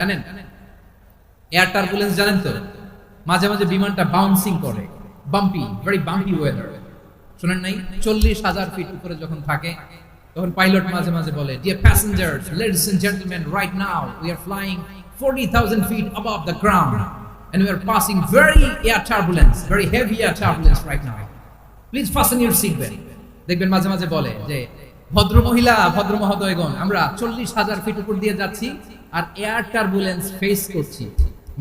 জানেন air turbulence জানেন তো? মাঝে মাঝে বিমানটা বাউন্সিং করে, বাম্পি, ভেরি বাম্পি ওয়েদার। শুনেন নাই? 40,000 ফিট উপরে যখন থাকে তখন পাইলট মাঝে মাঝে বলে, dear passengers, ladies and gentleman, right now we are flying 40,000 feet above the ground and we are passing very air turbulence, very heavy air turbulence right now. Please fasten your seat belt. দেখবেন মাঝে মাঝে বলে যে, ভদ্র মহিলা, ভদ্র মহোদয়গণ, আমরা 40,000 ফিট উপর দিয়ে যাচ্ছি আর এয়ার টার্বুলেন্স ফেস করছি,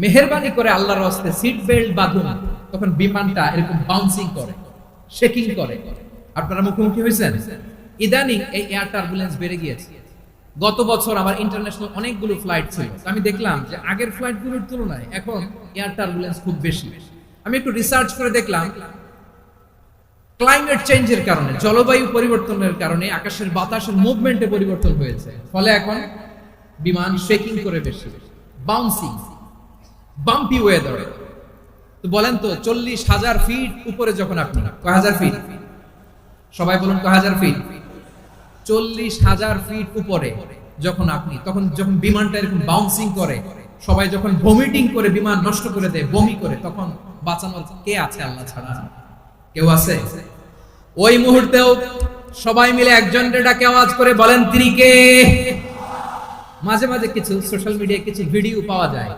মেহেরবানি করে আল্লাহর রাস্তায় সিট বেল্ট বাঁধুন। তখন বিমানটা এরকম বাউন্সিং করে, শেকিং করে। আপনারা মুখোমুখি হয়েছেন? ইদানিং এই এয়ার টার্বুলেন্স বেড়ে গিয়েছে। গত বছর আমার ইন্টারন্যাশনাল অনেকগুলো ফ্লাইট ছিল, আমি দেখলাম যে আগের ফ্লাইটগুলোর তুলনায় এখন এয়ার টার্বুলেন্স খুব বেশি। আমি একটু রিসার্চ করে দেখলাম, ক্লাইমেট চেঞ্জের কারণে, জলবায়ু পরিবর্তনের কারণে আকাশের বাতাসের মুভমেন্টে পরিবর্তন হয়েছে, ফলে এখন বিমান শেকিং করে বেশি, বাউন্সিং, বাম্পি ওয়েদার। তো বলেন তো, 40,000 ফিট উপরে যখন আপনি, কয় হাজার ফিট? সবাই বলুন কয় হাজার ফিট? 40,000 ফিট উপরে যখন আপনি, তখন যখন বিমানটা এরকম বাউন্সিং করে, সবাই যখন ভমিটিং করে বিমান নষ্ট করে দেয়, বমি করে, তখন বাঁচানোর কে আছে আল্লাহ ছাড়া? কেউ আছে? ওই মুহূর্তেও সবাই মিলে একজনের ডাকে আওয়াজ করে বলেন, তিনি কে? মাঝে মাঝে কিছু সোশ্যাল মিডিয়ায় কিছু ভিডিও পাওয়া যায়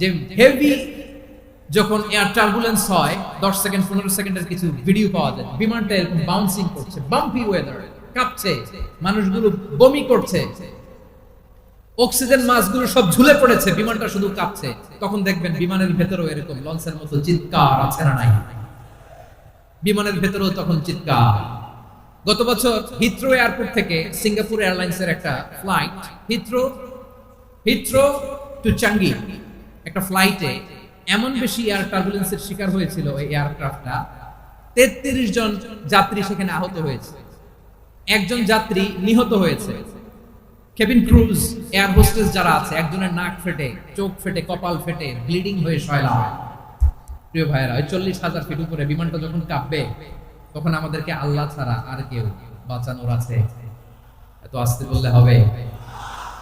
যে হেভি যখন এয়ার টার্বুলেন্স হয়, 10 সেকেন্ড 15 সেকেন্ডের কিছু ভিডিও পাওয়া যায়, বিমানটা এরকম বাউন্সিং করছে, বাম্পি ওয়েদার, কাঁপছে, মানুষগুলো বমি করছে, অক্সিজেন মাসগুলো সব ঝুলে পড়েছে, বিমানটা শুধু কাঁপছে। তখন দেখবেন বিমানের ভেতরেও এরকম লঞ্চের মতো চিৎকার আছে না নাই? বিমানের ভেতরেও তখন চিৎকার। গত বছর হিথ্রো এয়ারপোর্ট থেকে সিঙ্গাপুর এয়ারলাইন্সের একটা ফ্লাইট, হিথ্রো টু চাঙ্গি, একটা ফ্লাইটে এমন বেশি এয়ার টার্বুলেন্সের শিকার হয়েছিল ওই এয়ারক্রাফটটা, 33 জন যাত্রী সেখানে আহত হয়েছে, একজন যাত্রী নিহত হয়েছে। কেবিন ক্রুজ, এয়ার হোস্টেস যারা আছে, একজনের নাক ফেটে, চোখ ফেটে, কপাল ফেটে, ব্লিডিং হয়ে শয়লা হয়। প্রিয় ভাইয়েরা, ওই 40,000 ফিট উপরে বিমানটা যখন কাঁপবে, তখন আমাদেরকে আল্লাহ ছাড়া আর কেউ বাঁচানোর আছে? এত আস্তে বললে হবে?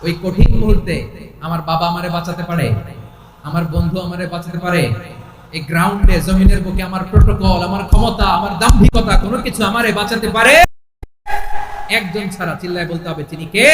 ওই কঠিন মুহূর্তে আমার বাবা আমারে বাঁচাতে পারে, আমার বন্ধু আমারে বাঁচাতে পারে। এই গ্রাউন্ডে, জমিনের বুকে আমার প্রোটোকল, আমার ক্ষমতা, আমার দাম্ভিকতা, কোনো কিছু আমারে বাঁচাতে পারে? একজন ছাড়া। চিল্লায় বলতে হবে, তিনি কে?